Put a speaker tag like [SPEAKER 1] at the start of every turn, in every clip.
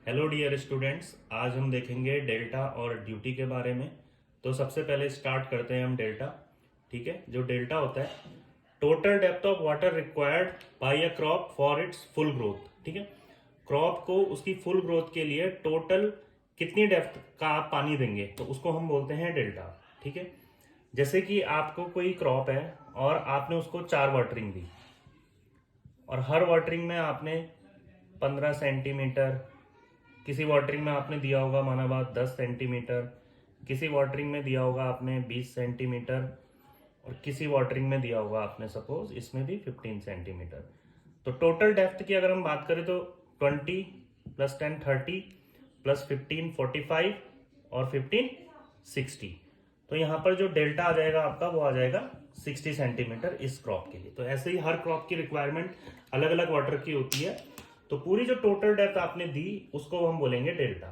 [SPEAKER 1] Hello dear students, आज हम देखेंगे डेल्टा और ड्यूटी के बारे में। तो सबसे पहले स्टार्ट करते हैं हम डेल्टा। ठीक है, जो डेल्टा होता है total depth of water required by a crop for its full growth. ठीक है, क्रॉप को उसकी फुल ग्रोथ के लिए टोटल कितनी डेप्थ का आप पानी देंगे तो उसको हम बोलते हैं डेल्टा। ठीक है, जैसे कि आपको कोई क्रॉप है और आपने उसको 4 वाटरिंग दी और हर वाटरिंग में आपने 15 सेंटीमीटर, किसी वाटरिंग में आपने दिया होगा माना बात 10 सेंटीमीटर, किसी वाटरिंग में दिया होगा आपने 20 सेंटीमीटर और किसी वाटरिंग में दिया होगा आपने सपोज इसमें भी 15 सेंटीमीटर। तो टोटल डेप्थ की अगर हम बात करें तो 20 + 10 30 + 15 45 और 15 60। तो यहाँ पर जो डेल्टा आ जाएगा आपका वो आ जाएगा 60 सेंटीमीटर इस क्रॉप के लिए। तो ऐसे ही हर क्रॉप की रिक्वायरमेंट अलग अलग वाटर की होती है। तो पूरी जो टोटल डेप्थ आपने दी उसको हम बोलेंगे डेल्टा।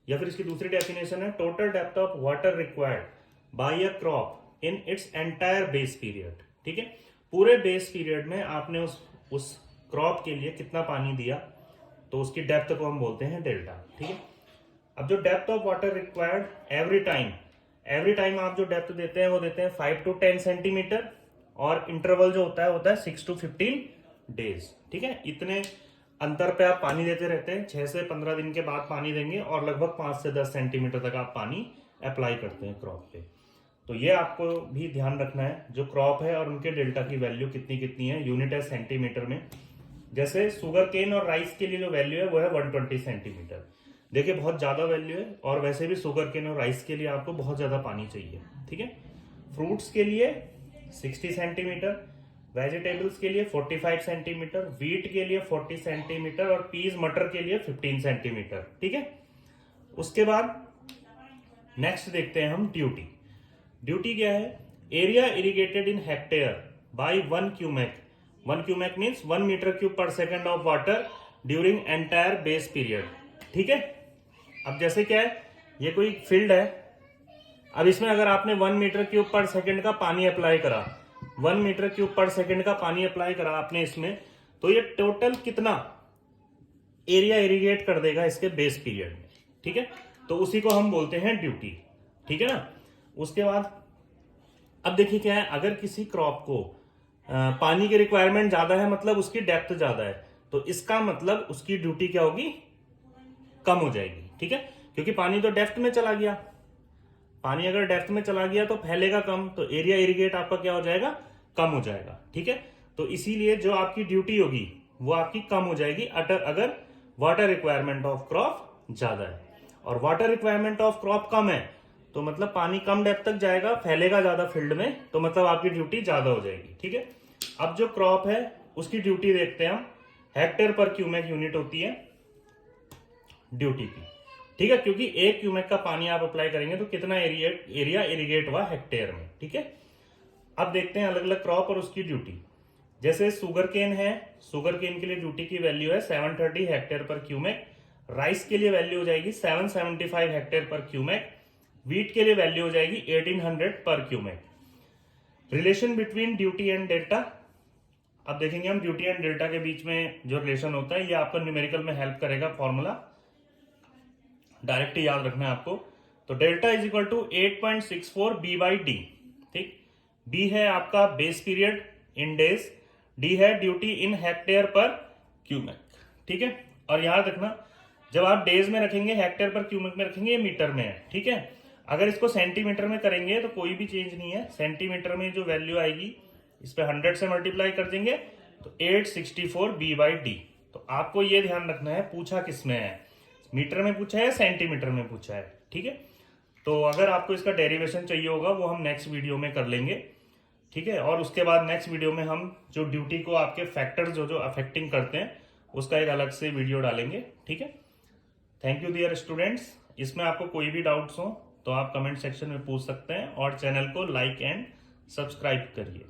[SPEAKER 1] या फिर इसकी दूसरी डेफिनेशन है total depth of water required by a crop in its entire base period. ठीक है, पूरे बेस पीरियड में आपने उस क्रॉप के लिए कितना पानी दिया तो उसकी डेप्थ को हम बोलते हैं डेल्टा। ठीक है, अब जो depth of water required every time आप जो डेप्थ देते हैं वो देते हैं 5 to 10 सेंटीमीटर और इंटरवल जो होता है 6 to 15 डेज। ठीक है, इतने अंतर पे आप पानी देते रहते हैं। 6 से 15 दिन के बाद पानी देंगे और लगभग 5 से 10 सेंटीमीटर तक आप पानी अप्लाई करते हैं क्रॉप पे। तो ये आपको भी ध्यान रखना है जो क्रॉप है और उनके डेल्टा की वैल्यू कितनी कितनी है, यूनिट है सेंटीमीटर में। जैसे शुगर केन और राइस के लिए जो वैल्यू है वो है 120 सेंटीमीटर। देखिए बहुत ज्यादा वैल्यू है और वैसे भी शुगर केन और राइस के लिए आपको बहुत ज्यादा पानी चाहिए। ठीक है, फ्रूट्स के लिए 60 सेंटीमीटर, वेजिटेबल्स के लिए 45 सेंटीमीटर, व्हीट के लिए 40 सेंटीमीटर और पीज मटर के लिए 15 सेंटीमीटर। ठीक है, उसके बाद नेक्स्ट देखते हैं हम ड्यूटी। ड्यूटी क्या है? Area irrigated in hectare by 1 cumec. 1 cumec means 1 metre cube per second of water during entire base period. ठीक है, अब जैसे क्या है, ये कोई फील्ड है, अब इसमें अगर आपने 1 मीटर क्यूब पर सेकेंड का पानी अप्लाई करा, 1 मीटर क्यूब पर सेकेंड का पानी अप्लाई करा आपने इसमें, तो ये टोटल कितना एरिया इरिगेट कर देगा इसके बेस पीरियड में। ठीक है, तो उसी को हम बोलते हैं ड्यूटी। ठीक है ना, उसके बाद अब देखिए क्या है, अगर किसी क्रॉप को पानी की रिक्वायरमेंट ज्यादा है मतलब उसकी डेप्थ ज्यादा है, तो इसका मतलब उसकी ड्यूटी क्या होगी? कम हो जाएगी। ठीक है, क्योंकि पानी तो डेप्थ में चला गया, पानी अगर डेप्थ में चला गया तो फैलेगा कम, तो एरिया इरिगेट आपका क्या हो जाएगा? कम हो जाएगा। ठीक है, तो इसीलिए जो आपकी ड्यूटी होगी वो आपकी कम हो जाएगी अगर वाटर रिक्वायरमेंट ऑफ क्रॉप ज्यादा है। और वाटर रिक्वायरमेंट ऑफ क्रॉप कम है तो मतलब पानी कम डेप्थ तक जाएगा, फैलेगा ज्यादा फील्ड में, तो मतलब आपकी ड्यूटी ज्यादा हो जाएगी। ठीक है, अब जो क्रॉप है उसकी ड्यूटी देखते हैं हम। हेक्टेयर पर क्यूमेक यूनिट होती है ड्यूटी की। ठीक है, क्योंकि 1 क्यूमेक का पानी आप अप्लाई करेंगे तो कितना एरिया इरिगेट हुआ हेक्टेयर में। ठीक है, अब देखते हैं अलग अलग क्रॉप और उसकी ड्यूटी। जैसे शुगर केन है, शुगर केन के लिए ड्यूटी की वैल्यू है 730 हेक्टेयर पर क्यूमेक। राइस के लिए वैल्यू हो जाएगी 775 हेक्टेयर पर क्यूमेक। व्हीट के लिए वैल्यू हो जाएगी 1800 पर cumec. Relation between duty and delta, अब देखेंगे हम ड्यूटी एंड डेल्टा के बीच में जो रिलेशन होता है ये आपको न्यूमेरिकल में हेल्प करेगा। फॉर्मूला डायरेक्ट याद रखना है आपको। तो delta is equal to 8.64 B/D। ठीक, बी है आपका base period in days, D है ड्यूटी इन हेक्टेयर पर क्यूमेक। ठीक है, और याद रखना जब आप डेज में रखेंगे, हेक्टेयर पर क्यूमेक में रखेंगे, ये मीटर में है। ठीक है, अगर इसको सेंटीमीटर में करेंगे तो कोई भी चेंज नहीं है। सेंटीमीटर में जो वैल्यू आएगी इस पे 100 से मल्टीप्लाई कर देंगे तो 864 B/D। तो आपको ये ध्यान रखना है पूछा किसमें है, मीटर में पूछा है सेंटीमीटर में पूछा है। ठीक है, तो अगर आपको इसका डेरिवेशन चाहिए होगा वो हम नेक्स्ट वीडियो में कर लेंगे। ठीक है, और उसके बाद नेक्स्ट वीडियो में हम जो ड्यूटी को आपके फैक्टर्स जो अफेक्टिंग करते हैं उसका एक अलग से वीडियो डालेंगे। ठीक है, थैंक यू डियर स्टूडेंट्स। इसमें आपको कोई भी डाउट्स हो तो आप कमेंट सेक्शन में पूछ सकते हैं और चैनल को लाइक एंड सब्सक्राइब करिए।